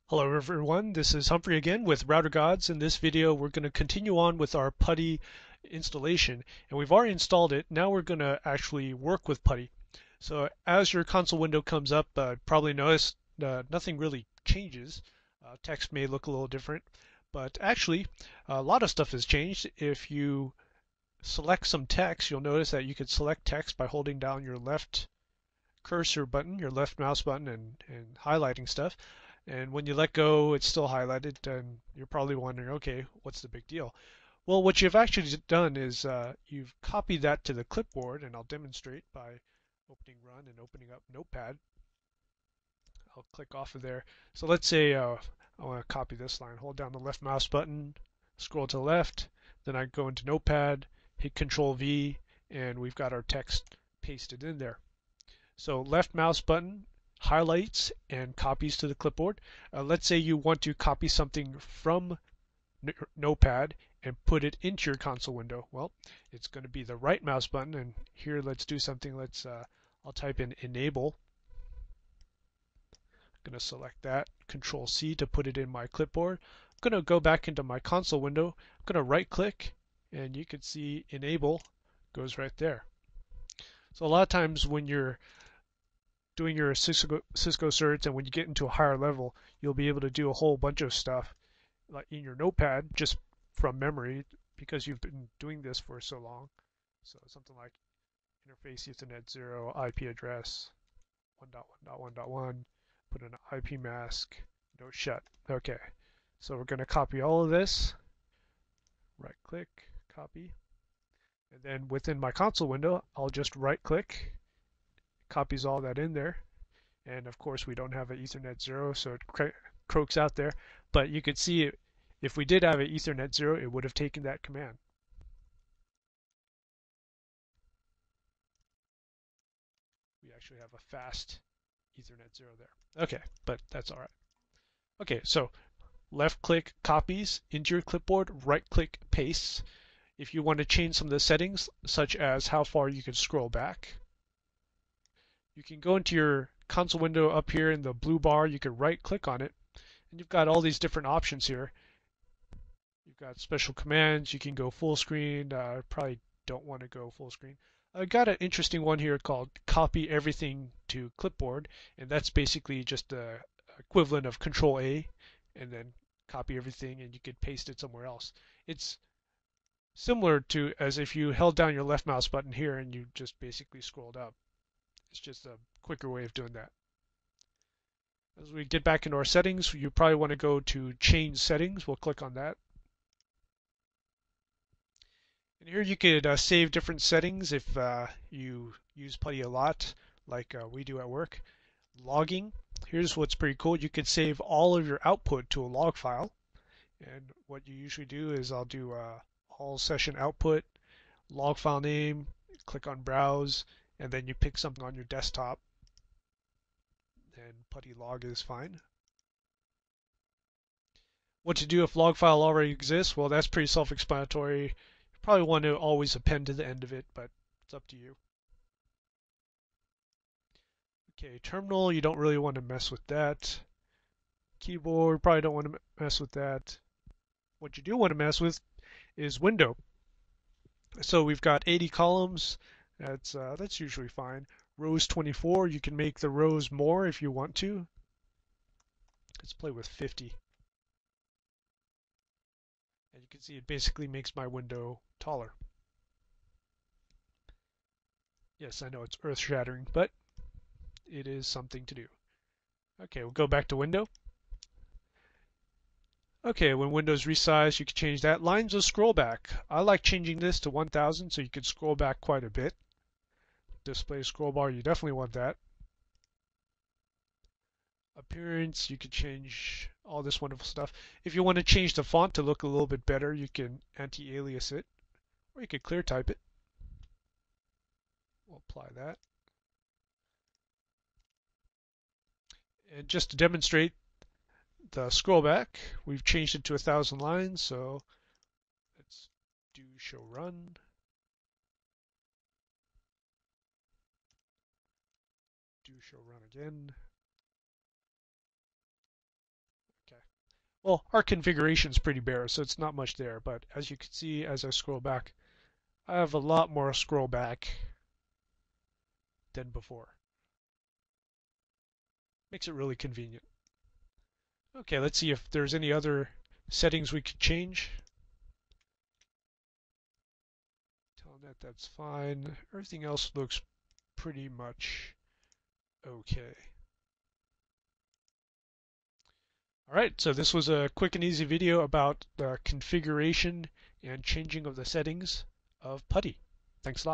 Hello everyone, this is Humphrey again with Router Gods. In this video we're going to continue on with our Putty installation, and we've already installed it. Now we're going to actually work with Putty. So as your console window comes up, probably notice nothing really changes. Text may look a little different, but actually a lot of stuff has changed. If you select some text, you'll notice that you can select text by holding down your left cursor button, your left mouse button, and highlighting stuff. And when you let go, it's still highlighted, and you're probably wondering, okay, what's the big deal? Well, what you've actually done is you've copied that to the clipboard, and I'll demonstrate by opening Run and opening up Notepad. I'll click off of there. So let's say I want to copy this line. Hold down the left mouse button, scroll to the left, then I go into Notepad, hit Control V, and we've got our text pasted in there. So left mouse button highlights and copies to the clipboard. Let's say you want to copy something from Notepad and put it into your console window. Well, it's going to be the right mouse button, and here let's do something. I'll type in enable. I'm going to select that, Control C to put it in my clipboard. I'm going to go back into my console window. I'm going to right click, and you can see enable goes right there. So a lot of times when you're doing your Cisco certs, and when you get into a higher level, you'll be able to do a whole bunch of stuff like in your notepad just from memory because you've been doing this for so long. So something like interface Ethernet 0 IP address 1.1.1.1, put an IP mask, no shut. Okay, so we're going to copy all of this, right click, copy, and then within my console window I'll just right click, copies all that in there. And of course we don't have an Ethernet 0, so it croaks out there. But you could see it, if we did have an Ethernet 0, it would have taken that command. We actually have a fast Ethernet 0 there. Okay, but that's all right. Okay, so left click copies into your clipboard, right click pastes. If you want to change some of the settings, such as how far you can scroll back, you can go into your console window up here in the blue bar. You can right click on it, and you've got all these different options here. You've got special commands. You can go full screen. Probably don't want to go full screen. I got an interesting one here called copy everything to clipboard, and that's basically just the equivalent of Control A, and then copy everything, and you could paste it somewhere else. It's similar to as if you held down your left mouse button here and you just basically scrolled up. It's just a quicker way of doing that. As we get back into our settings, you probably want to go to change settings. We'll click on that. And here you could save different settings if you use Putty a lot, like we do at work. Logging. Here's what's pretty cool. You could save all of your output to a log file. And what you usually do is I'll do all session output, log file name, click on browse, and then you pick something on your desktop. And Putty log is fine. What to do if log file already exists? Well, that's pretty self-explanatory. You probably want to always append to the end of it, but it's up to you. Okay, terminal, you don't really want to mess with that. Keyboard, probably don't want to mess with that. What you do want to mess with is window. So we've got 80 columns. That's usually fine. Rows 24, you can make the rows more if you want to. Let's play with 50. And you can see it basically makes my window taller. Yes, I know it's earth-shattering, but it is something to do. Okay, we'll go back to window. Okay, when Windows resized, you can change that. Lines of scroll back. I like changing this to 1000 so you can scroll back quite a bit. Display scroll bar, you definitely want that. Appearance, you can change all this wonderful stuff. If you want to change the font to look a little bit better, you can anti-alias it, or you can clear type it. We'll apply that. And just to demonstrate the scroll back, we've changed it to 1000 lines, so let's do show run. Do show run again. Well, our configuration is pretty bare, so it's not much there. But as you can see, as I scroll back, I have a lot more scroll back than before. Makes it really convenient. Okay, let's see if there's any other settings we could change. Telnet, that's fine. Everything else looks pretty much okay. Alright, so this was a quick and easy video about the configuration and changing of the settings of Putty. Thanks a lot.